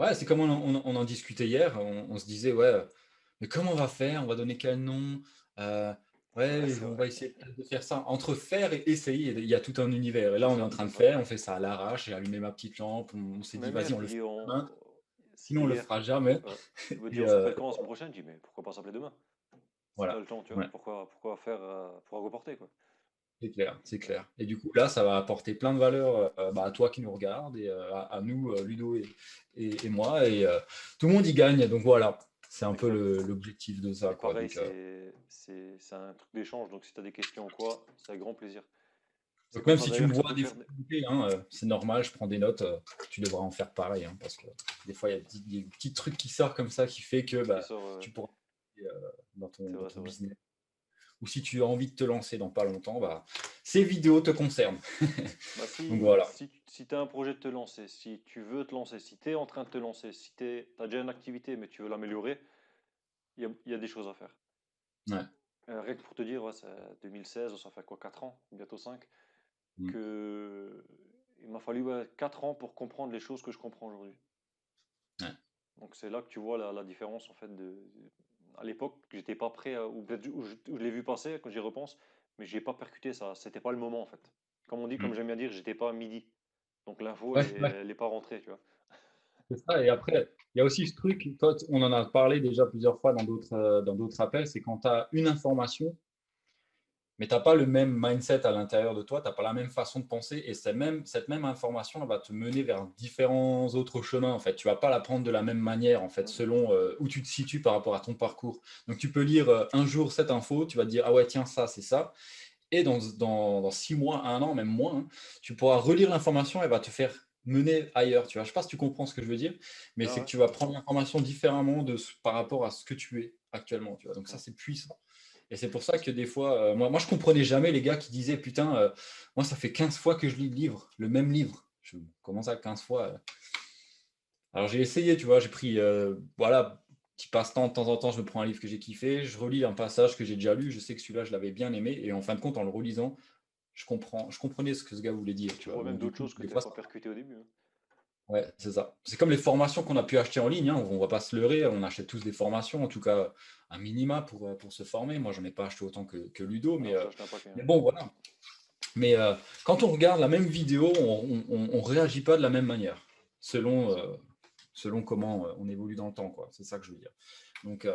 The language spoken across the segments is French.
Ouais, c'est comme on en discutait hier, on se disait, ouais, mais comment on va faire? On va donner quel nom? Euh, Ouais, ouais, c'est on vrai. va essayer peut-être de faire ça. Entre faire et essayer, il y a tout un univers. Et là, C'est on est en ça, train c'est de ça. faire, on fait ça à l'arrache, j'ai allumé ma petite lampe, on s'est dit, Même vas-y, hier, on tu le fait dis, demain, sinon c'était on le hier. fera jamais. Tu me dis, Et on s'appelle quand la semaine prochaine? Je dis, mais pourquoi pas s'appeler demain? Si t'as voilà, le temps, tu vois. ouais, Pourquoi faire, pourquoi reporter, quoi. c'est clair, c'est Ouais. clair. Et du coup, là, ça va apporter plein de valeur bah, à toi qui nous regarde et à nous, Ludo et moi. Et tout le monde y gagne. Donc voilà, c'est un peu Exact. l'objectif de ça, Et quoi. pareil, Donc, c'est un truc d'échange. Donc si t'as des questions ou quoi, c'est avec grand plaisir. C'est Donc comme même ça si tu d'ailleurs me que ça vois peut des faire. fois couper, hein, c'est normal, je prends des notes, tu devras en faire pareil, hein, parce que des fois, il y a des petits trucs qui sortent comme ça qui fait que Qui bah, sort. tu pourras C'est dans vrai, ton c'est vrai. business. Ou si tu as envie de te lancer dans pas longtemps, bah, ces vidéos te concernent. Bah Donc si, voilà. si tu as un projet de te lancer, si tu veux te lancer, si tu es en train de te lancer, si tu as déjà une activité mais tu veux l'améliorer, il y a des choses à faire. Ouais. Rien que pour te dire, ouais, c'est 2016, ça fait quoi, 4 ans, bientôt 5, Mm. que il m'a fallu, ouais, 4 ans pour comprendre les choses que je comprends aujourd'hui. Ouais. Donc c'est là que tu vois la différence en fait à l'époque, j'étais pas prêt ou peut-être où je l'ai vu passer quand j'y repense, mais j'ai pas percuté ça, c'était pas le moment en fait. Comme on dit, comme Mm. j'aime bien dire, j'étais pas à midi. Donc l'info, Ouais, ouais, elle est pas rentrée, tu vois. c'est ça. Et après, il y a aussi ce truc, toi, on en a parlé déjà plusieurs fois dans d'autres appels, c'est quand tu as une information, mais tu n'as pas le même mindset à l'intérieur de toi, tu n'as pas la même façon de penser, et cette même information elle va te mener vers différents autres chemins, en fait. Tu vas pas la prendre de la même manière, en fait, Mm. selon où tu te situes par rapport à ton parcours. Donc tu peux lire un jour cette info, tu vas te dire, ah ouais, tiens, ça, c'est ça. Et dans 6 mois, un an, même moins, hein, tu pourras relire l'information, elle va te faire mener ailleurs. Tu vois, je sais pas si tu comprends ce que je veux dire, mais Ah c'est que ouais. tu vas prendre l'information différemment par rapport à ce que tu es actuellement. Tu vois, donc ça, Mm. c'est puissant. Et c'est pour ça que des fois, moi, je comprenais jamais les gars qui disaient, putain, moi, ça fait 15 fois que je lis le livre, le même livre. Je commence à 15 fois. Alors j'ai essayé, tu vois, j'ai pris, voilà, petit passe-temps de temps en temps, je me prends un livre que j'ai kiffé, je relis un passage que j'ai déjà lu, je sais que celui-là, je l'avais bien aimé, et en fin de compte, en le relisant, je comprenais ce que ce gars voulait dire, Tu tu vois. vois Donc même du d'autres coup, choses que des tu fois, n'avais pas percutées au début, hein. ouais, c'est ça. C'est comme les formations qu'on a pu acheter en ligne, hein. On va pas se leurrer, on achète tous des formations, en tout cas un minima pour se former. Moi, j'en ai pas acheté autant que Ludo, Ah non, j'ai acheté un paquet, mais hein. bon, voilà. Mais quand on regarde la même vidéo, on réagit pas de la même manière, C'est selon, ça. selon comment on évolue dans le temps, quoi. C'est ça que je veux dire. Donc,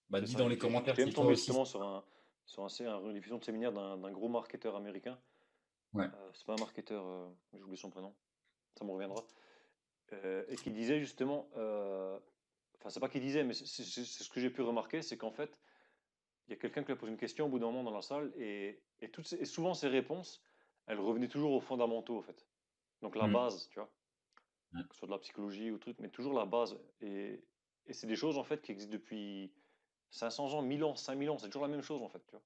bah, C'est dis ça. dans les commentaires J'étais même si toi tombé aussi. justement une diffusion de séminaire d'un gros marketeur américain. Ouais. C'est pas un marketeur, j'ai oublié son prénom, ça me reviendra. Et qui disait justement, enfin c'est pas qu'il disait, mais c'est ce que j'ai pu remarquer, c'est qu'en fait, il y a quelqu'un qui lui a posé une question au bout d'un moment dans la salle, et souvent ses réponses, elles revenaient toujours aux fondamentaux en fait. Donc la Mm. base, tu vois, Ouais. que ce soit de la psychologie ou truc, mais toujours la base. Et c'est des choses en fait qui existent depuis 500 ans, 1000 ans, 5000 ans, c'est toujours la même chose en fait, tu vois.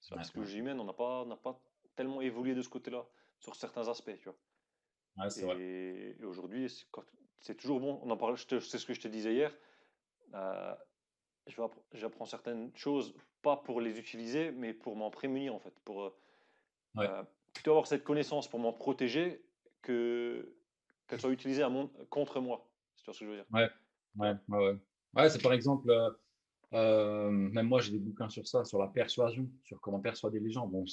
C'est la Ouais, ouais. psychologie humaine, on n'a pas tellement évolué de ce côté-là, sur certains aspects, tu vois. Ouais, c'est vrai. Et aujourd'hui, c'est toujours bon, on en parlait, c'est ce que je te disais hier, euh, j'apprends certaines choses, pas pour les utiliser, mais pour m'en prémunir en fait, pour Ouais. plutôt avoir cette connaissance pour m'en protéger que qu'elle soit utilisée contre moi, si tu vois ce que je veux dire, Ouais. tu Ouais. vois. Ouais. Ouais. Ouais, c'est par exemple, même moi j'ai des bouquins sur ça, sur la persuasion, sur comment persuader les gens. Bon,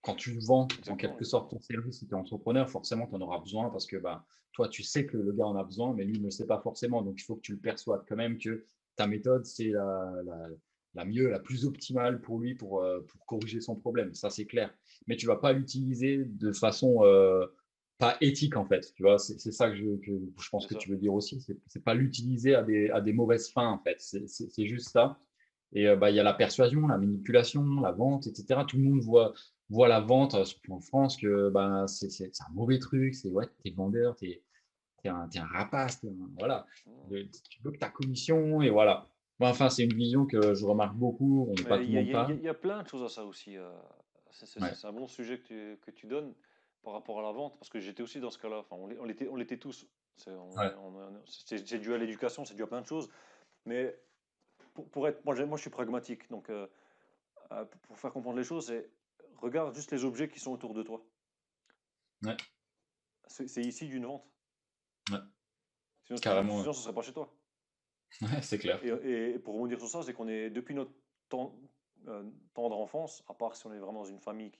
quand tu vends en Exactement, quelque sorte exactement. ton service, si tu es entrepreneur, forcément tu en auras besoin parce que bah, toi tu sais que le gars en a besoin, mais lui ne le sait pas forcément. Donc il faut que tu le persuades quand même que ta méthode c'est la mieux, la plus optimale pour lui pour corriger son problème. Ça c'est clair. Mais tu vas pas l'utiliser de façon pas éthique en fait. Tu vois, c'est ça que je pense C'est que ça. tu veux dire aussi. C'est pas l'utiliser à des mauvaises fins en fait. C'est juste ça. Et bah, il y a la persuasion, la manipulation, la vente, etc. Tout le monde voit la vente, surtout en France, que bah, c'est un mauvais truc. C'est ouais, t'es vendeur, t'es un rapace. Voilà. Mm. Tu veux que ta commission, et voilà. Bon, enfin, c'est une vision que je remarque beaucoup. On n'est pas Mais tout le monde pareil. il y a plein de choses à ça aussi. Ouais, C'est un bon sujet que tu donnes par rapport à la vente, parce que j'étais aussi dans ce cas-là. Enfin, on l'était tous. ouais, C'est dû à l'éducation, c'est dû à plein de choses. Mais pour être, moi, je suis pragmatique. Donc, pour faire comprendre les choses, c'est regarde juste les objets qui sont autour de toi. ouais, C'est ici d'une vente. ouais. Carrément. sinon, ça serait pas chez toi. Ouais, c'est clair. Et pour rebondir sur ça, c'est qu'on est, depuis notre temps, tendre enfance, à part si on est vraiment dans une famille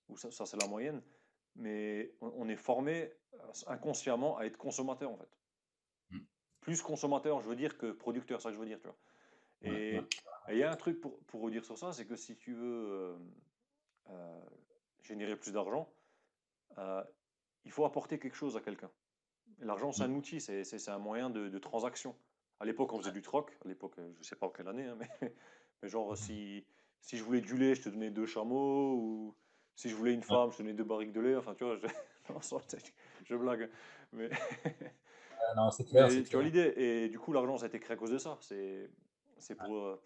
où ça c'est la moyenne, mais on est formé inconsciemment à être consommateur en fait. Mm. Plus consommateur, je veux dire, que producteur, ça que je veux dire, tu vois. Ouais, ouais. Et il y a un truc pour redire sur ça, c'est que si tu veux euh, générer plus d'argent, euh, il faut apporter quelque chose à quelqu'un. L'argent, c'est Mm. un outil, c'est un moyen de transaction. À l'époque, on faisait du troc. À l'époque, je ne sais pas en quelle année, hein, mais genre, si je voulais du lait, je te donnais 2 chameaux, ou si je voulais une Ouais. femme, je te donnais 2 barriques de lait. Enfin, tu vois, non, je blague, hein. Mais, Non, c'est clair, c'est mais tu vois clair. l'idée. Et du coup, l'argent, ça a été créé à cause de ça. C'est c'est un Ouais,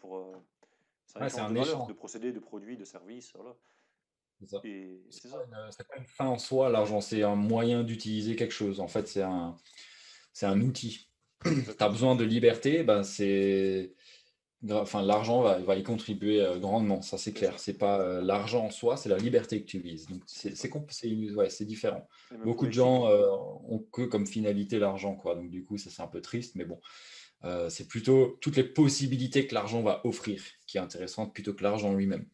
c'est échange de un valeurs, échange. de procédés, de produits, de services, voilà. C'est ça. Et c'est ça. C'est pas une fin en soi, l'argent, c'est un moyen d'utiliser quelque chose. En fait, c'est un outil. Tu as Exactement. besoin de liberté, ben enfin, l'argent va y contribuer grandement, ça c'est C'est clair. ça. C'est pas l'argent en soi, c'est la liberté que tu vises. Donc C'est ça. ouais, c'est différent. Et même pour Beaucoup les de gens cycles. ont que comme finalité l'argent, quoi. Donc du coup, ça c'est un peu triste, mais bon, c'est plutôt toutes les possibilités que l'argent va offrir qui est intéressante plutôt que l'argent lui-même.